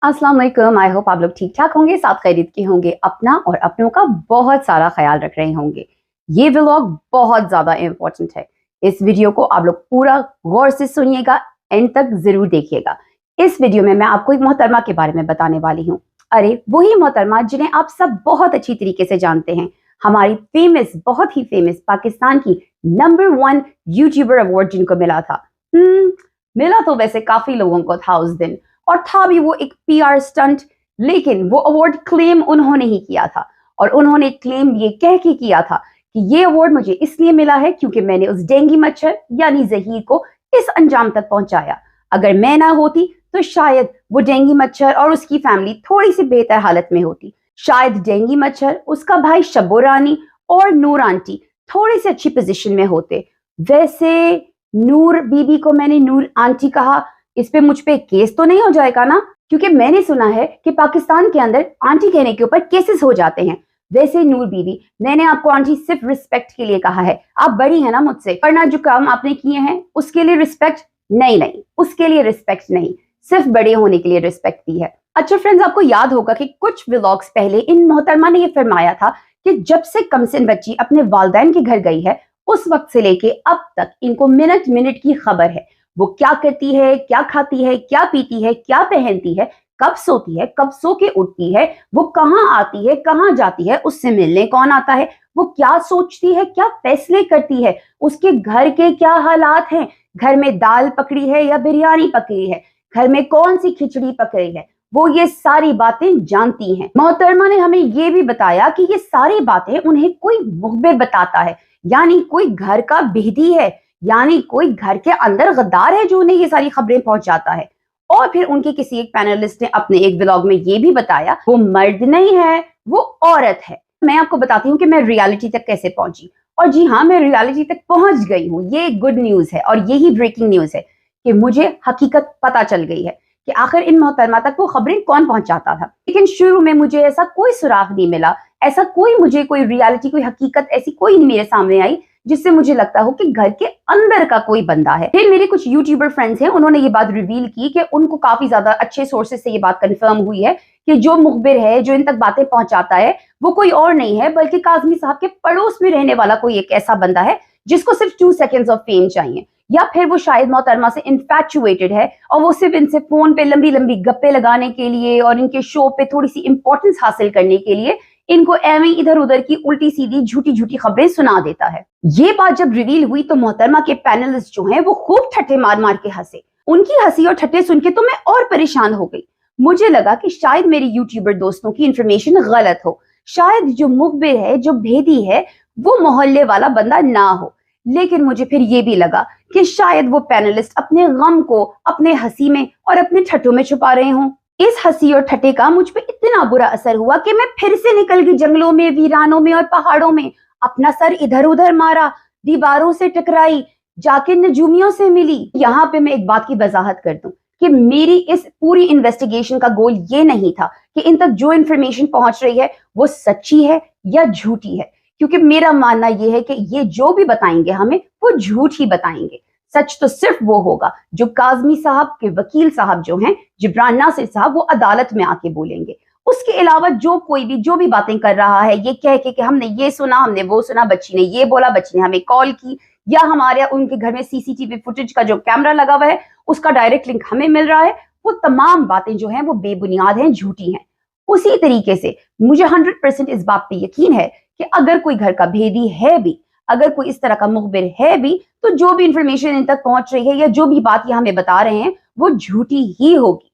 अस्सलाम वालेकुम। I hope आप लोग ठीक ठाक होंगे, साथ खैरियत के होंगे, अपना और अपनों का बहुत सारा ख्याल रख रहे होंगे। ये व्लॉग बहुत ज़्यादा इम्पोर्टेंट है। इस वीडियो को आप लोग पूरा गौर से सुनिएगा, एंड तक ज़रूर देखिएगा। इस वीडियो में मैं आपको एक मोहतरमा के बारे में बताने वाली हूँ। अरे वही मोहतरमा जिन्हें आप सब बहुत अच्छी तरीके से जानते हैं, हमारी फेमस, बहुत ही फेमस पाकिस्तान की नंबर 1 यूट्यूबर अवार्ड जिनको मिला था। मिला तो वैसे काफ़ी लोगों को था उस दिन, और था भी वो एक पीआर स्टंट, लेकिन वो अवार्ड क्लेम उन्होंने ही किया था। और उन्होंने क्लेम ये कह के किया था कि ये अवार्ड मुझे इसलिए मिला है क्योंकि मैंने उस डेंगू मच्छर यानी जहीर को इस अंजाम तक पहुंचाया। अगर मैं ना होती तो शायद वो डेंगू मच्छर और उसकी फैमिली थोड़ी सी बेहतर हालत में होती। शायद डेंगू मच्छर, उसका भाई शब्बो रानी और नूर आंटी थोड़ी सी अच्छी पोजीशन में होते। वैसे नूर बीबी को मैंने नूर आंटी कहा, इस पे मुझ पे केस तो नहीं हो जाएगा ना? क्योंकि मैंने सुना है कि पाकिस्तान के अंदर आंटी कहने के ऊपर केसेस हो जाते हैं। वैसे नूर बीबी, मैंने आपको आंटी सिर्फ रिस्पेक्ट के लिए कहा है। आप बड़ी है ना मुझसे, वरना जो काम आपने किए हैं उसके लिए रिस्पेक्ट नहीं, उसके लिए रिस्पेक्ट नहीं, सिर्फ बड़े होने के लिए रिस्पेक्ट दी है। अच्छा फ्रेंड्स, आपको याद होगा कि कुछ व्लॉग्स पहले इन मोहतरमा ने ये फरमाया था कि जब से कमसिन बच्ची अपने वालिदैन के घर गई है, उस वक्त से लेके अब तक इनको मिनट मिनट की खबर है। वो क्या करती है, क्या खाती है, क्या पीती है, क्या पहनती है, कब सोती है, कब सो के उठती है, वो कहाँ आती है, कहाँ जाती है, उससे मिलने कौन आता है, वो क्या सोचती है, क्या फैसले करती है, उसके घर के क्या हालात हैं, घर में दाल पकड़ी है या बिरयानी पकड़ी है, घर में कौन सी खिचड़ी पकड़ी है, वो ये सारी बातें जानती हैं। मोहतरमा ने हमें ये भी बताया कि ये सारी बातें उन्हें कोई मुखबिर बताता है, यानी कोई घर का भेदी है, यानी कोई घर के अंदर गद्दार है जो उन्हें ये सारी खबरें पहुंचाता है। और फिर उनके किसी एक पैनलिस्ट ने अपने एक व्लॉग में ये भी बताया वो मर्द नहीं है, वो औरत है। मैं आपको बताती हूँ कि मैं रियलिटी तक कैसे पहुंची। और जी हाँ, मैं रियलिटी तक पहुंच गई हूँ। ये गुड न्यूज है और यही ब्रेकिंग न्यूज है कि मुझे हकीकत पता चल गई है कि आखिर इन मोहतरमा तक वो खबरें कौन पहुंचाता था। लेकिन शुरू में मुझे ऐसा कोई सुराग नहीं मिला, ऐसा मुझे कोई रियलिटी, कोई हकीकत ऐसी कोई मेरे सामने आई जिससे मुझे लगता हो कि घर के अंदर का कोई बंदा है। फिर मेरे कुछ यूट्यूबर फ्रेंड्स हैं, उन्होंने ये बात रिवील की कि उनको काफी ज्यादा अच्छे सोर्सेज से ये बात कंफर्म हुई है कि जो मुखबिर है, जो इन तक बातें पहुंचाता है, वो कोई और नहीं है बल्कि काज़मी साहब के पड़ोस में रहने वाला कोई एक ऐसा बंदा है जिसको सिर्फ 2 सेकेंड्स ऑफ फेम चाहिए, या फिर वो शायद मोहतरमा से इन्फैचुएटेड है और वो सिर्फ इनसे फोन पे लंबी लंबी गप्पे लगाने के लिए और इनके शो पे थोड़ी सी इंपॉर्टेंस हासिल करने के लिए इनको एवं इधर उधर की उल्टी सीधी झूठी झूठी खबरें सुना देता है। ये बात जब रिवील हुई तो मोहतरमा के पैनलिस्ट जो हैं वो खूब ठट्ठे मार मार के हंसे। उनकी हंसी और ठट्ठे सुन के तो मैं और परेशान हो गई। मुझे लगा कि शायद मेरे यूट्यूबर दोस्तों की इंफॉर्मेशन गलत हो, शायद जो मुखबिर है, जो भेदी है, वो मोहल्ले वाला बंदा ना हो। लेकिन मुझे फिर ये भी लगा कि शायद वो पैनलिस्ट अपने गम को अपने हंसी में और अपने ठट्ठों में छुपा रहे हों। इस हंसी और ठट्टे का मुझ पे इतना बुरा असर हुआ कि मैं फिर से निकल गई जंगलों में, वीरानों में और पहाड़ों में। अपना सर इधर उधर मारा, दीवारों से टकराई, जाके नजूमियों से मिली। यहाँ पे मैं एक बात की वजाहत कर दूं कि मेरी इस पूरी इन्वेस्टिगेशन का गोल ये नहीं था कि इन तक जो इन्फॉर्मेशन पहुंच रही है वो सच्ची है या झूठी है, क्योंकि मेरा मानना यह है कि ये जो भी बताएंगे हमें वो झूठ ही बताएंगे। सच तो सिर्फ वो होगा जो काज़मी साहब के वकील साहब जो हैं, जिब्रान नासिर साहब, वो अदालत में आके बोलेंगे। उसके अलावा जो भी बातें कर रहा है ये कह के कि हमने ये सुना, हमने वो सुना, बच्ची ने ये बोला, बच्ची ने हमें कॉल की, या हमारे उनके घर में सीसीटीवी फुटेज का जो कैमरा लगा हुआ है उसका डायरेक्ट लिंक हमें मिल रहा है, वो तमाम बातें जो हैं वो बेबुनियाद हैं, झूठी हैं। उसी तरीके से मुझे 100% इस बात पे यकीन है कि अगर कोई घर का भेदी है भी, अगर कोई इस तरह का मुखबिर है भी, तो जो भी इंफॉर्मेशन इन तक पहुंच रही है या जो भी बात ये हमें बता रहे हैं वो झूठी ही होगी।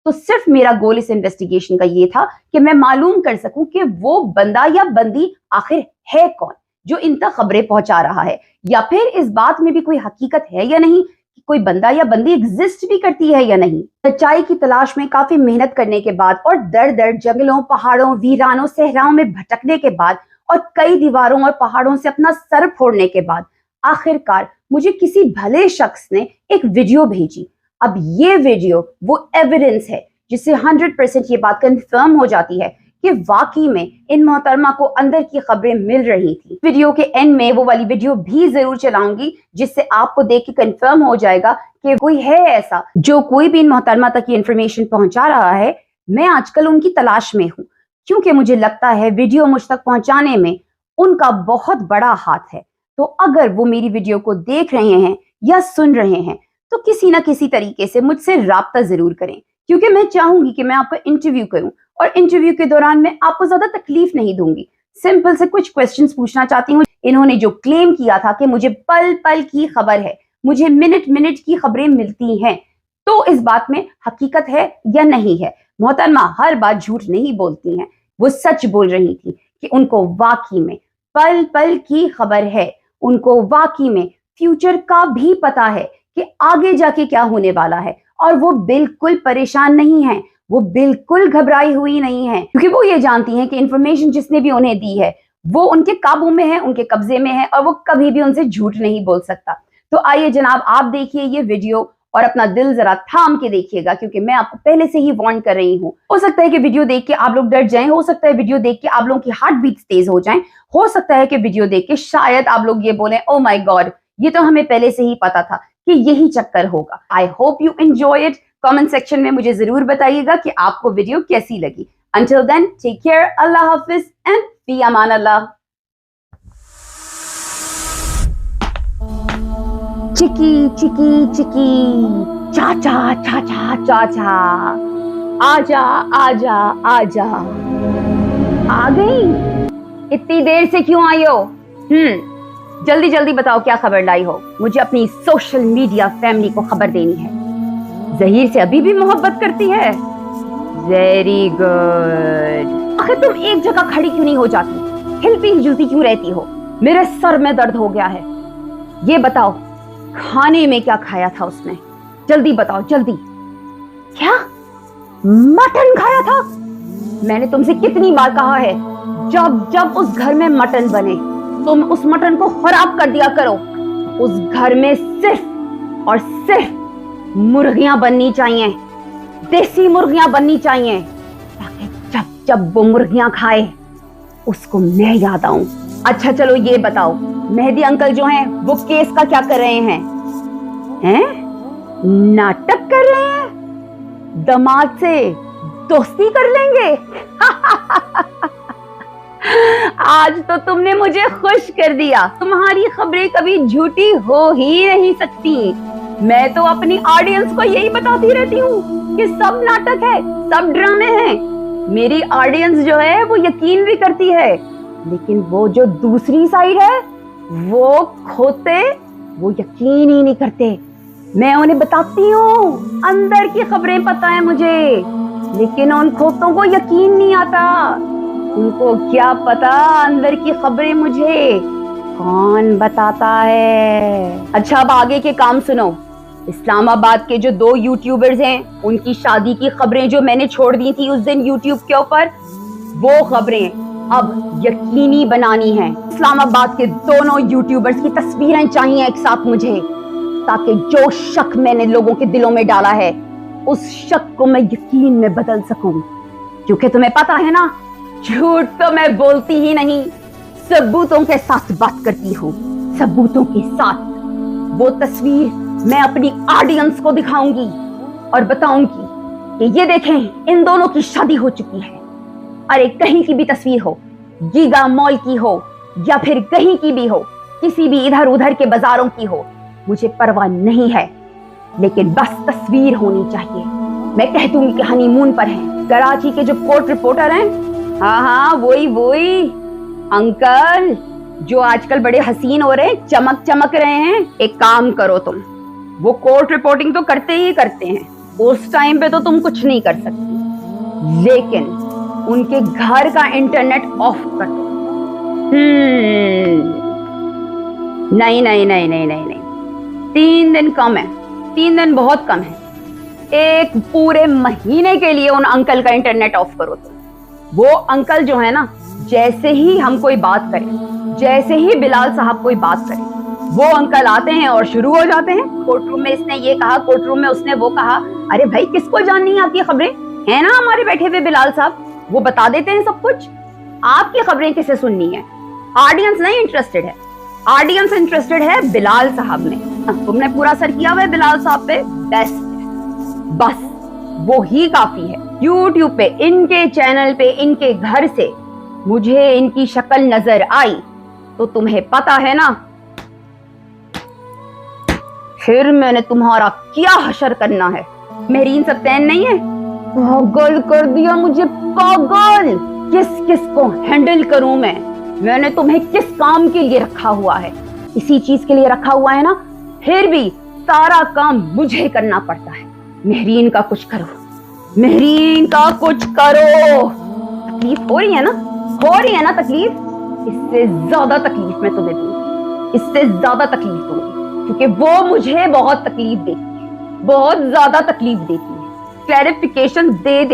तो सिर्फ मेरा गोल इस इन्वेस्टिगेशन का ये था कि मैं मालूम कर सकूं कि वो बंदा या बंदी आखिर है कौन जो इन तक खबरें पहुंचा रहा है, या फिर इस बात में भी कोई हकीकत है या नहीं कि कोई बंदा या बंदी एग्जिस्ट भी करती है या नहीं। सच्चाई की तलाश में काफी मेहनत करने के बाद और दर दर जंगलों, पहाड़ों, वीरानों, सहराओं में भटकने के बाद और कई दीवारों और पहाड़ों से अपना सर फोड़ने के बाद आखिरकार मुझे किसी भले शख्स ने एक वीडियो भेजी। अब ये वीडियो वो एविडेंस है जिससे 100% ये बात कंफर्म हो जाती है कि वाकई में इन मोहतरमा को अंदर की खबरें मिल रही थी। वीडियो के एंड में वो वाली वीडियो भी जरूर चलाऊंगी जिससे आपको देख के कंफर्म हो जाएगा कि कोई है ऐसा जो कोई भी इन मोहतरमा तक ये इंफॉर्मेशन पहुंचा रहा है मैं आजकल उनकी तलाश में हूँ, क्योंकि मुझे लगता है वीडियो मुझ तक पहुंचाने में उनका बहुत बड़ा हाथ है। तो अगर वो मेरी वीडियो को देख रहे हैं या सुन रहे हैं तो किसी ना किसी तरीके से मुझसे राब्ता जरूर करें, क्योंकि मैं चाहूंगी कि मैं आपका इंटरव्यू करूं और इंटरव्यू के दौरान मैं आपको ज्यादा तकलीफ नहीं दूंगी। सिंपल से कुछ क्वेश्चंस पूछना चाहती हूँ। इन्होंने जो क्लेम किया था कि मुझे पल पल की खबर है, मुझे मिनट मिनट की खबरें मिलती हैं, तो इस बात में हकीकत है या नहीं है? मोहतरमा हर बात झूठ नहीं बोलती हैं, वो सच बोल रही थी कि उनको वाकई में पल पल की खबर है, उनको वाकई में फ्यूचर का भी पता है कि आगे जाके क्या होने वाला है, और वो बिल्कुल परेशान नहीं है, वो बिल्कुल घबराई हुई नहीं है, क्योंकि वो ये जानती हैं कि इंफॉर्मेशन जिसने भी उन्हें दी है वो उनके काबू में है, उनके कब्जे में है, और वो कभी भी उनसे झूठ नहीं बोल सकता। तो आइए जनाब, आप देखिए ये वीडियो और अपना दिल जरा थाम के देखिएगा, क्योंकि मैं आपको पहले से ही वार्न कर रही हूँ। हो सकता है कि वीडियो देख के आप लोग डर जाएं, हो सकता है वीडियो देख के आप लोगों की हार्ट बीट तेज हो जाएं, हो सकता है कि वीडियो देख के शायद आप लोग ये बोलें, ओ माय गॉड, ये तो हमें पहले से ही पता था कि यही चक्कर होगा। I hope you enjoy it. Comment section में मुझे जरूर बताइएगा कि आपको वीडियो कैसी लगी। Until then, take care, Allah Hafiz and fi aman Allah. चिकी चिकी चिकी, चाचा चाचा चाचा, आजा आजा आजा। आ गई? इतनी देर से क्यों आई हो? जल्दी जल्दी बताओ क्या खबर लाई हो। मुझे अपनी सोशल मीडिया फैमिली को खबर देनी है। ज़हीर से अभी भी मोहब्बत करती है? Very good. आखिर तुम एक जगह खड़ी क्यों नहीं हो जाती? हिलती हिलती क्यों रहती हो? मेरे सर में दर्द हो गया है। ये बताओ खाने में क्या खाया था उसने? जल्दी बताओ जल्दी। क्या मटन खाया था? मैंने तुमसे कितनी बार कहा है, जब जब उस घर में मटन बने तुम उस मटन को खराब कर दिया करो। उस घर में सिर्फ और सिर्फ मुर्गियां बननी चाहिए, देसी मुर्गियां बननी चाहिए, ताकि जब जब वो मुर्गियां खाए उसको मैं याद आऊं। अच्छा चलो ये बताओ, मेहदी अंकल जो हैं वो केस का क्या कर रहे हैं? नाटक कर रहे हैं? दामाद से दोस्ती कर लेंगे? आज तो तुमने मुझे खुश कर दिया। तुम्हारी खबरें कभी झूठी हो ही नहीं सकती। मैं तो अपनी ऑडियंस को यही बताती रहती हूँ कि सब नाटक है, सब ड्रामे हैं। मेरी ऑडियंस जो है वो यकीन भी करती है, लेकिन वो जो दूसरी साइड है वो खोते, वो यकीन ही नहीं करते। मैं उन्हें बताती हूँ अंदर की खबरें पता है मुझे, लेकिन उन खोतों को यकीन नहीं आता। उनको क्या पता अंदर की खबरें मुझे कौन बताता है। अच्छा अब आगे के काम सुनो। इस्लामाबाद के जो 2 यूट्यूबर्स हैं उनकी शादी की खबरें जो मैंने छोड़ दी थी उस दिन यूट्यूब के ऊपर, वो खबरें अब यकीनी बनानी है। इस्लामाबाद के दोनों यूट्यूबर्स की तस्वीरें चाहिए एक साथ मुझे, ताकि जो शक मैंने लोगों के दिलों में डाला है उस शक को मैं यकीन में बदल सकूं। क्योंकि तुम्हें पता है ना, झूठ तो मैं बोलती ही नहीं, सबूतों के साथ बात करती हूँ। सबूतों के साथ वो तस्वीर मैं अपनी ऑडियंस को दिखाऊंगी और बताऊंगी कि ये देखें इन दोनों की शादी हो चुकी है। अरे कहीं की भी तस्वीर हो, गीगा मॉल की हो या फिर कहीं की भी हो, किसी भी इधर उधर के बाजारों की हो, मुझे परवाह नहीं है, लेकिन बस तस्वीर होनी चाहिए। मैं कह दूंगी कि हनीमून पर हैं। कराची के जो कोर्ट रिपोर्टर हैं, हाँ वही अंकल जो आजकल बड़े हसीन हो रहे हैं, चमक रहे हैं। एक काम करो तुम, वो कोर्ट रिपोर्टिंग तो करते ही करते हैं, उस टाइम पे तो तुम कुछ नहीं कर सकती, लेकिन उनके घर का इंटरनेट ऑफ कर दो। नहीं 3 दिन कम है, 3 दिन बहुत कम है। एक पूरे महीने के लिए उन अंकल का इंटरनेट ऑफ करो तुम। वो अंकल जो है ना, जैसे ही हम कोई बात करें, जैसे ही बिलाल साहब कोई बात करें, वो अंकल आते हैं और शुरू हो जाते हैं। कोर्ट रूम में इसने ये कहा, कोर्ट रूम में उसने वो कहा। अरे भाई किसको जाननी है आपकी खबरें? है ना हमारे बैठे हुए बिलाल साहब, वो बता देते हैं सब कुछ। आपकी खबरें किसे सुननी है? ऑडियंस नहीं इंटरेस्टेड है, ऑडियंस इंटरेस्टेड है बिलाल साहब में। तुमने पूरा असर किया हुआ है बिलाल साहब पे, बेस्ट। बस वो ही काफी है। YouTube पे, इनके चैनल पे, इनके घर से मुझे इनकी शक्ल नजर आई तो तुम्हें पता है ना फिर मैंने तुम्हारा क्या हशर करना है। मेहरीन सत्तैन नहीं है? पागल कर दिया मुझे, पागल। किस किस को हैंडल करूं मैं? मैंने तुम्हें किस काम के लिए रखा हुआ है? इसी चीज के लिए रखा हुआ है ना, फिर भी सारा काम मुझे करना पड़ता है। मेहरीन का कुछ करो, मेहरीन का कुछ करो। तकलीफ हो रही है ना, हो रही है ना तकलीफ? इससे ज्यादा तकलीफ मैं तुम्हें दूंगी, इससे ज्यादा तकलीफ दूंगी, क्योंकि वो मुझे बहुत तकलीफ देती है, बहुत ज्यादा तकलीफ देती है। क्लैरिफिकेशन दे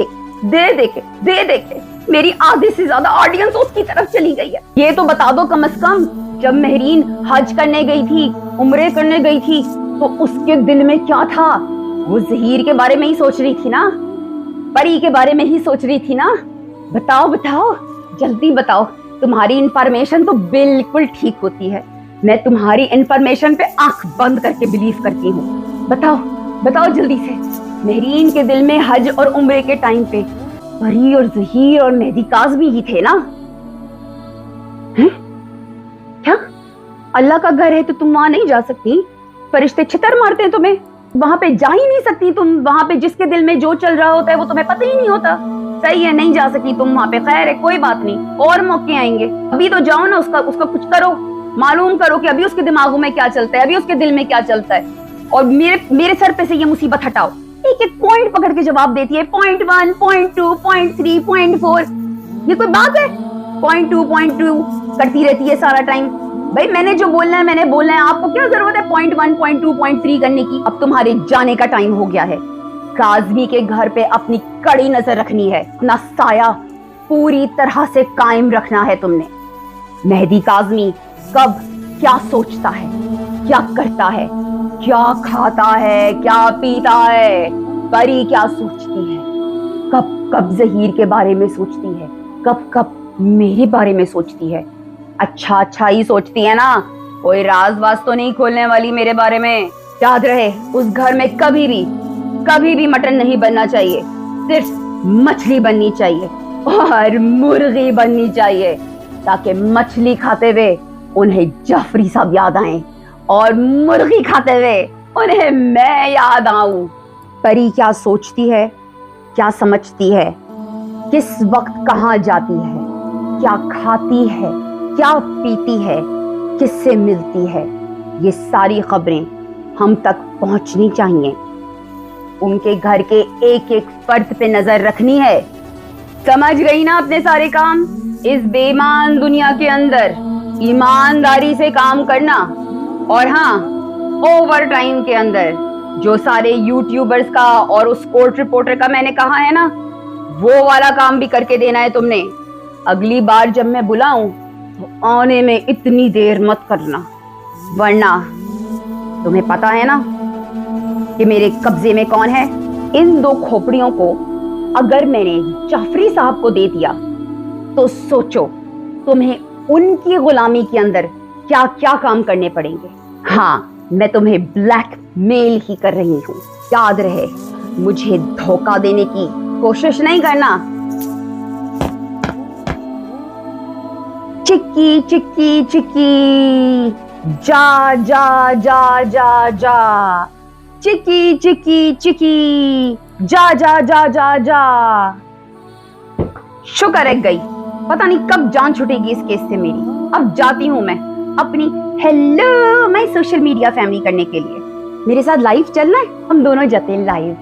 के मेरी आधे से ज्यादा ऑडियंस उसकी तरफ चली गई है। ये तो बता दो कम से कम, जब मेहरीन हज करने गई थी, उम्रे करने गई थी, तो उसके दिल में क्या था? वो ज़हीर के बारे में ही सोच रही थी ना, परी के बारे में ही सोच रही थी ना। बताओ बताओ, जल्दी बताओ। तुम्हारी इंफॉर्मेशन तो बिल्कुल ठीक होती है, मैं तुम्हारी इंफॉर्मेशन पे आंख बंद करके बिलीव करती हूँ। बताओ बताओ जल्दी से। मेहरीन के दिल में हज और उम्रे के टाइम पे परी और ज़हीर और मेहदी काज़मी ही थे ना? हैं? क्या अल्लाह का घर है तो तुम वहां नहीं जा सकती? फरिश्ते छितर मारते हैं तुम्हें, वहां पे जा ही नहीं सकती तुम। वहां पे जिसके दिल में जो चल रहा होता है वो तुम्हें पता ही नहीं होता। सही है, नहीं जा सकी तुम वहां पे, खैर है, कोई बात नहीं, और मौके आएंगे। अभी तो जाओ ना, उसका कुछ करो, मालूम करो कि अभी उसके दिमागों में क्या चलता है, अभी उसके दिल में क्या चलता है, और मेरे सर पे से ये मुसीबत हटाओ। एक एक पॉइंट पकड़ के जवाब देती है, पॉइंट 1, पॉइंट 2, पॉइंट 3, पॉइंट 4। ये कोई बात है? पॉइंट 2 करती रहती है सारा टाइम। भाई मैंने जो बोलना है मैंने बोलना है, आपको क्या जरूरत है पॉइंट 1, पॉइंट 2, पॉइंट 3 करने की? अब तुम्हारे जाने का टाइम हो गया है। काज़मी के घर पे अपनी कड़ी नजर रखनी है, अपना साया पूरी तरह से कायम रखना है तुमने। मेहदी काज़मी कब क्या सोचता है, क्या करता है, क्या खाता है, क्या पीता है, परी क्या सोचती है, कब कब ज़हीर के बारे में सोचती है, कब कब मेरे बारे में सोचती है। अच्छा ही सोचती है ना, कोई राज वाज तो नहीं खोलने वाली मेरे बारे में। याद रहे, उस घर में कभी भी मटन नहीं बनना चाहिए, सिर्फ मछली बननी चाहिए और मुर्गी बननी चाहिए, ताकि मछली खाते हुए उन्हें जाफरी साहब याद आए और मुर्गी खाते हुए उन्हें मैं याद आऊं। परी क्या सोचती है, क्या समझती है, किस वक्त कहाँ जाती है, क्या खाती है, क्या पीती है, किससे मिलती है, ये सारी खबरें हम तक पहुंचनी चाहिए। उनके घर के एक एक फर्द पे नजर रखनी है। समझ गई ना अपने सारे काम? इस बेईमान दुनिया के अंदर ईमानदारी से काम करना, और हाँ, ओवर टाइम के अंदर जो सारे यूट्यूबर्स का और उस कोर्ट रिपोर्टर का मैंने कहा है ना, वो वाला काम भी करके देना है तुमने। अगली बार जब मैं बुलाऊं तो आने में इतनी देर मत करना, वरना तुम्हें पता है ना कि मेरे कब्जे में कौन है। इन 2 खोपड़ियों को अगर मैंने जाफरी साहब को दे दिया तो सोचो तुम्हें उनकी गुलामी के अंदर क्या क्या काम करने पड़ेंगे। हाँ, मैं तुम्हें ब्लैकमेल ही कर रही हूँ, याद रहे। मुझे धोखा देने की कोशिश नहीं करना। चिक्की चिक्की चिक्की, जा जा जा जा जा, चिक्की चिक्की चिक्की, जा जा जा जा जा। शुक्र है गई, पता नहीं कब जान छूटेगी इस केस से मेरी। अब जाती हूँ मैं अपनी hello my social media family करने के लिए। मेरे साथ लाइव चलना है, हम दोनों जाते हैं live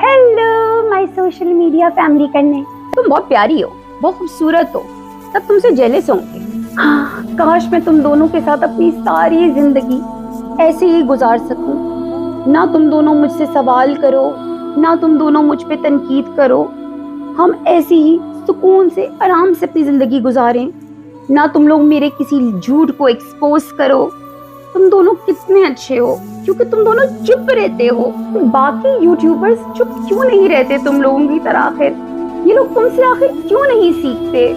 hello my social media family करने। तुम बहुत प्यारी हो, बहुत खूबसूरत हो, सब तुमसे जेलस होंगे। हाँ, काश मैं तुम दोनों के साथ अपनी सारी जिंदगी ऐसे ही गुजार सकूं। ना तुम दोनों मुझसे सवाल करो, ना तुम दोनों मुझ पे तनकीद करो, हम ऐसे ही सुकून से आराम से अपनी जिंदगी गुजारें। ना तुम लोग मेरे किसी झूठ को एक्सपोज करो। तुम दोनों कितने अच्छे हो, क्योंकि तुम दोनों चुप रहते हो। बाकी यूट्यूबर्स चुप क्यों नहीं रहते तुम लोगों की तरह? आखिर ये लोग तुमसे आखिर क्यों नहीं सीखते?